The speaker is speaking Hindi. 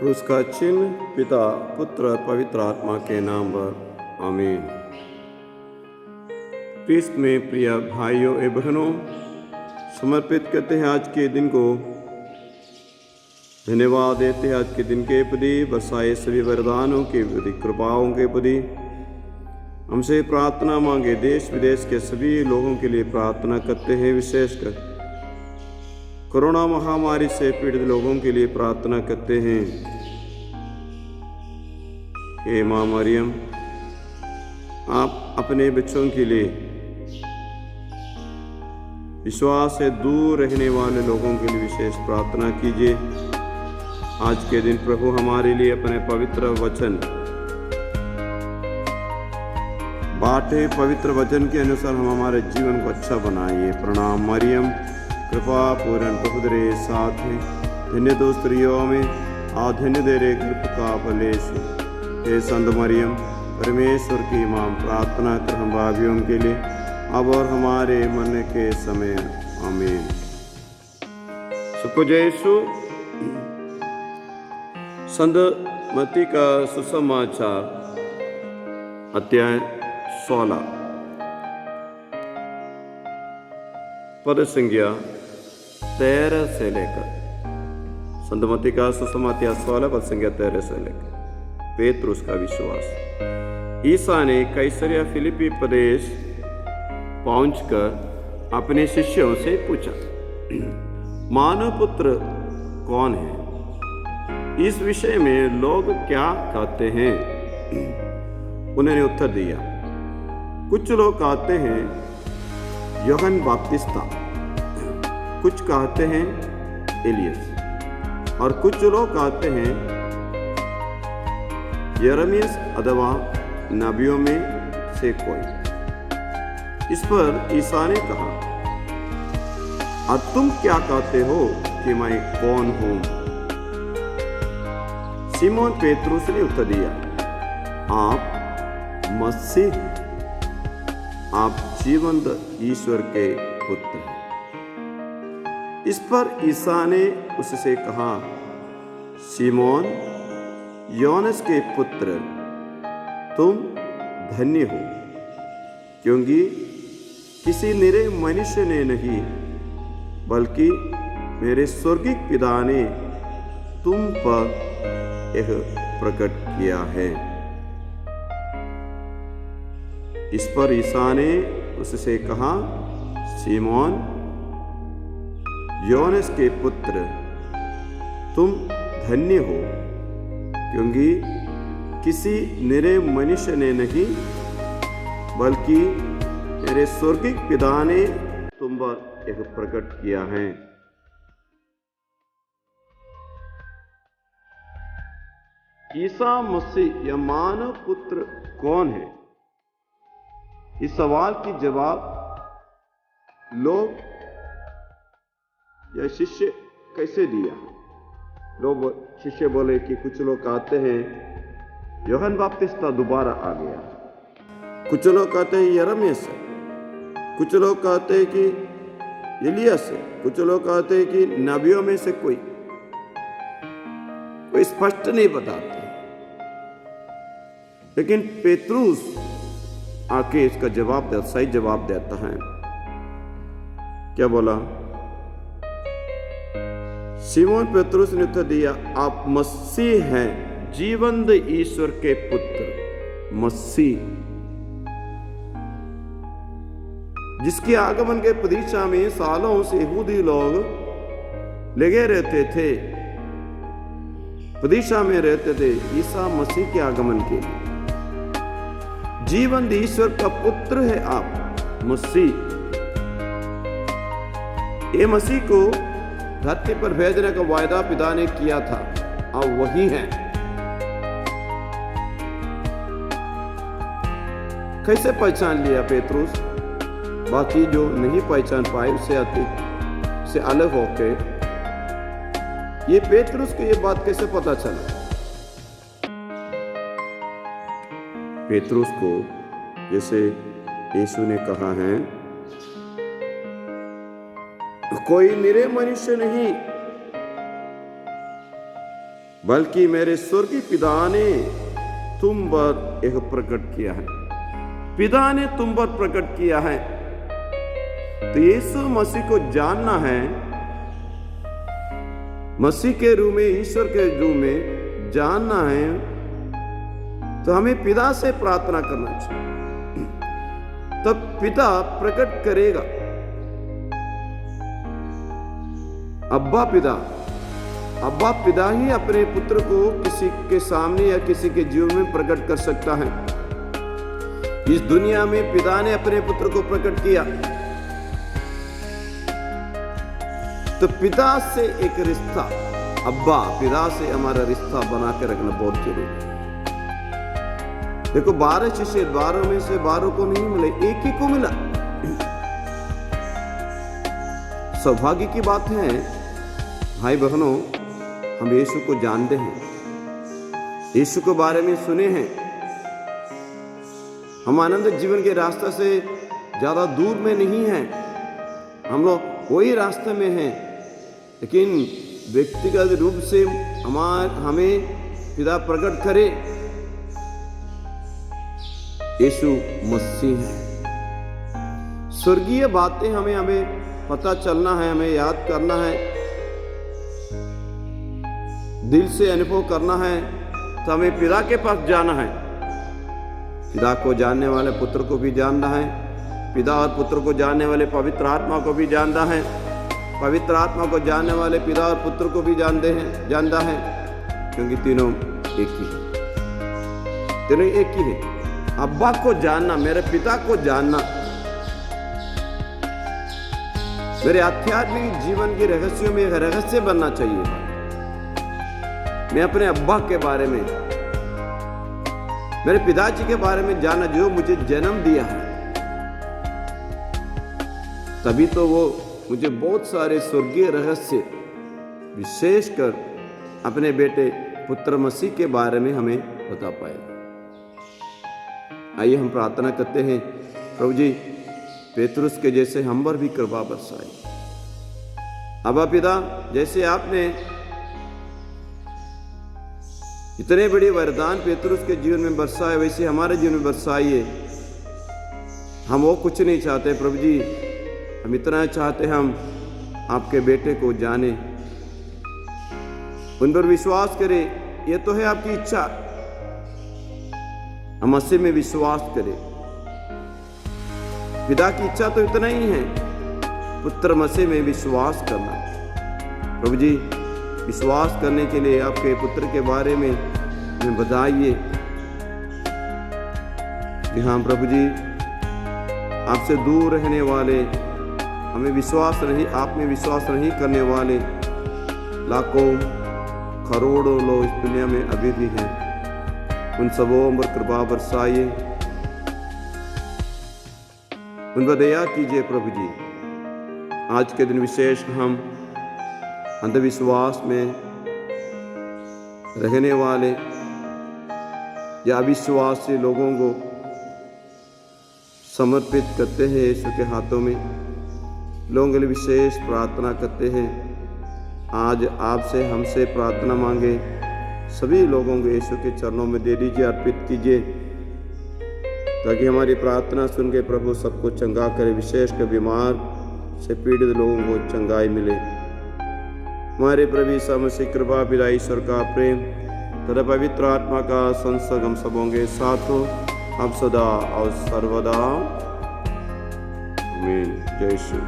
क्रूस का चिन्ह पिता, पुत्र और पवित्र आत्मा के नाम पर आमीन। क्रिस्त में प्रिय भाइयों एवं बहनों, समर्पित करते हैं आज के दिन को। धन्यवाद देते हैं आज के दिन के प्रति, बरसाए सभी वरदानों के प्रति, कृपाओं के प्रति। हमसे प्रार्थना मांगे, देश विदेश के सभी लोगों के लिए प्रार्थना करते हैं। विशेषकर कोरोना महामारी से पीड़ित लोगों के लिए प्रार्थना करते हैं। हे माँ मरियम, आप अपने बच्चों के लिए, विश्वास से दूर रहने वाले लोगों के लिए विशेष प्रार्थना कीजिए। आज के दिन प्रभु हमारे लिए अपने पवित्र वचन बांटे। पवित्र वचन के अनुसार हम हमारे जीवन को अच्छा बनाइए। प्रणाम मरियम, कृपा पूर्ण प्रभु तेरे साथ है, धन्य तो स्त्रियों में धन्य तेरे गर्भ का फल यीशु। हे संत मरियम, परमेश्वर की मां, प्रार्थना कर हम भावियों के लिए, अब और हमारे मरने के समय। आमीन। सुखो यीशु। संत मत्ती का सुसमाचार अध्याय 16 पद संख्या 13 से लेकर। संत मत्ती का सुसमाचार 16 पद संख्या 13 से लेकर। पेत्रुस का विश्वास। ईसा ने कैसरिया फिलिपी प्रदेश पहुंचकर अपने शिष्यों से पूछा, मानव पुत्र कौन है? इस विषय में लोग क्या कहते हैं? उन्होंने उत्तर दिया, कुछ लोग कहते हैं यूहन्ना बपतिस्ता, कुछ कहते हैं एलियस, और कुछ लोग कहते हैं यरमियस अथवा नबियों में से कोई। इस पर ईसा ने कहा, और तुम क्या कहते हो कि मैं कौन हूं? सिमोन पेत्रुस ने उत्तर दिया, आप मसीह, आप जीवंत ईश्वर के पुत्र हैं। इस पर ईसा ने उससे कहा, सिमोन, योनस के पुत्र, तुम धन्य हो, क्योंकि किसी निरे मनुष्य ने नहीं, बल्कि मेरे स्वर्गिक पिता ने तुम पर यह प्रकट किया है। इस पर ईसा ने उससे कहा, सिमोन, योनस के पुत्र, तुम धन्य हो, क्योंकि किसी निरे मनुष्य ने नहीं, बल्कि मेरे स्वर्गिक पिता ने तुम पर यह प्रकट किया है। ईसा मसीह या मानव पुत्र कौन है? इस सवाल की जवाब लोग या शिष्य कैसे दिया? शिष्य बोले कि कुछ लोग कहते हैं यूहन्ना बपतिस्ता दोबारा आ गया, कुछ लोग कहते हैं यरमियस है, कुछ लोग कहते हैं कि एलियस है, कुछ लोग कहते हैं कि नबियों में से कोई स्पष्ट नहीं बताते। लेकिन पेत्रुस आके इसका सही जवाब देता है। क्या बोला? सिमोन पेत्रुस ने उत्तर दिया, आप मसीह हैं, जीवंत ईश्वर के पुत्र। मसीह, जिसके आगमन के प्रतीक्षा में सालों से यहूदी लोग लगे रहते थे, प्रतीक्षा में रहते थे ईसा मसीह के आगमन के लिए। जीवंत ईश्वर का पुत्र है आप, मसीह। ये मसीह को धरती पर भेजने का वायदा पिता ने किया था, और वही है। कैसे पहचान लिया पेत्रुस? बाकी जो नहीं पहचान पाए उससे अलग होके ये पेत्रुस को ये बात कैसे पता चला? पेत्रुस को जैसे यीशु ने कहा है, कोई निरे मनुष्य नहीं, बल्कि मेरे स्वर्गीय पिता ने तुम पर एक प्रकट किया है। पिता ने तुम पर प्रकट किया है। तो यीशु मसीह को जानना है, मसीह के रूप में, ईश्वर के रूप में जानना है, तो हमें पिता से प्रार्थना करना चाहिए। तब पिता प्रकट करेगा। अब्बा पिता ही अपने पुत्र को किसी के सामने या किसी के जीवन में प्रकट कर सकता है। इस दुनिया में पिता ने अपने पुत्र को प्रकट किया। तो पिता से एक रिश्ता, अब्बा पिता से हमारा रिश्ता बना के रखना बहुत जरूरी है। देखो 12 शिष्य, 12 में से 12 को नहीं मिले, एक ही को मिला। सौभाग्य की बात है भाई बहनों, हम यीशु को जानते हैं, यीशु के बारे में सुने हैं। हम आनंद जीवन के रास्ते से ज्यादा दूर में नहीं हैं, हम लोग वही रास्ते में हैं, लेकिन व्यक्तिगत रूप से हमें पिता प्रकट करे यीशु मसीह है। स्वर्गीय बातें हमें पता चलना है, हमें याद करना है, दिल से अनुभव करना है, तो हमें पिता के पास जाना है। पिता को जानने वाले पुत्र को भी जानना है, पिता और पुत्र को जानने वाले पवित्र आत्मा को भी जानना है, पवित्र आत्मा को जानने वाले पिता और पुत्र को भी जानता है, क्योंकि तीनों एक ही है, तीनों एक ही है। अब्बा को जानना, मेरे पिता को जानना, मेरे आध्यात्मिक जीवन के रहस्यों में रहस्य बनना चाहिए। मैं अपने अब्बा के बारे में, मेरे पिताजी के बारे में जाना, जो मुझे जन्म दिया है। तभी तो वो मुझे बहुत सारे स्वर्गीय रहस्य, विशेषकर अपने बेटे पुत्र मसीह के बारे में हमें बता पाएगा। आइए हम प्रार्थना करते हैं, प्रभु जी पेतरुस के जैसे हम पर भी कृपा बरसाई। अब्बा पिता, जैसे आपने इतने बड़े वरदान पेतरुस के जीवन में बरसाए, वैसे हमारे जीवन में बरसाइए। हम वो कुछ नहीं चाहते प्रभु जी, हम इतना चाहते हैं हम आपके बेटे को जाने, उन पर विश्वास करें। ये तो है आपकी इच्छा, हम मसीह में विश्वास करें। पिता की इच्छा तो इतना ही है, पुत्र मसीह में विश्वास करना। प्रभु जी विश्वास करने के लिए आपके पुत्र के बारे में हमें बताइए कि हाँ प्रभु जी, आपसे दूर रहने वाले, हमें विश्वास नहीं, आप में विश्वास नहीं करने वाले लाखों करोड़ों लोग इस दुनिया में अभी भी हैं। उन सबों पर कृपा बरसाइए, उन पर दया कीजिए प्रभु जी। आज के दिन विशेष हम अंधविश्वास में रहने वाले या अविश्वासी लोगों को समर्पित करते हैं यीशु के हाथों में। लोगों के लिए विशेष प्रार्थना करते हैं। आज आपसे हमसे प्रार्थना मांगे, सभी लोगों को यीशु के चरणों में दे दीजिए, अर्पित कीजिए, ताकि हमारी प्रार्थना सुन के प्रभु सबको चंगा करे, विशेषकर बीमार से पीड़ित लोगों को चंगाई मिले। हमारे प्रभु यीशु मसीह कृपा, पिता ईश्वर का प्रेम तथा पवित्र आत्मा का संसर्ग हम सबों के साथ हो, अब सदा और सर्वदा। आमीन। जय श्री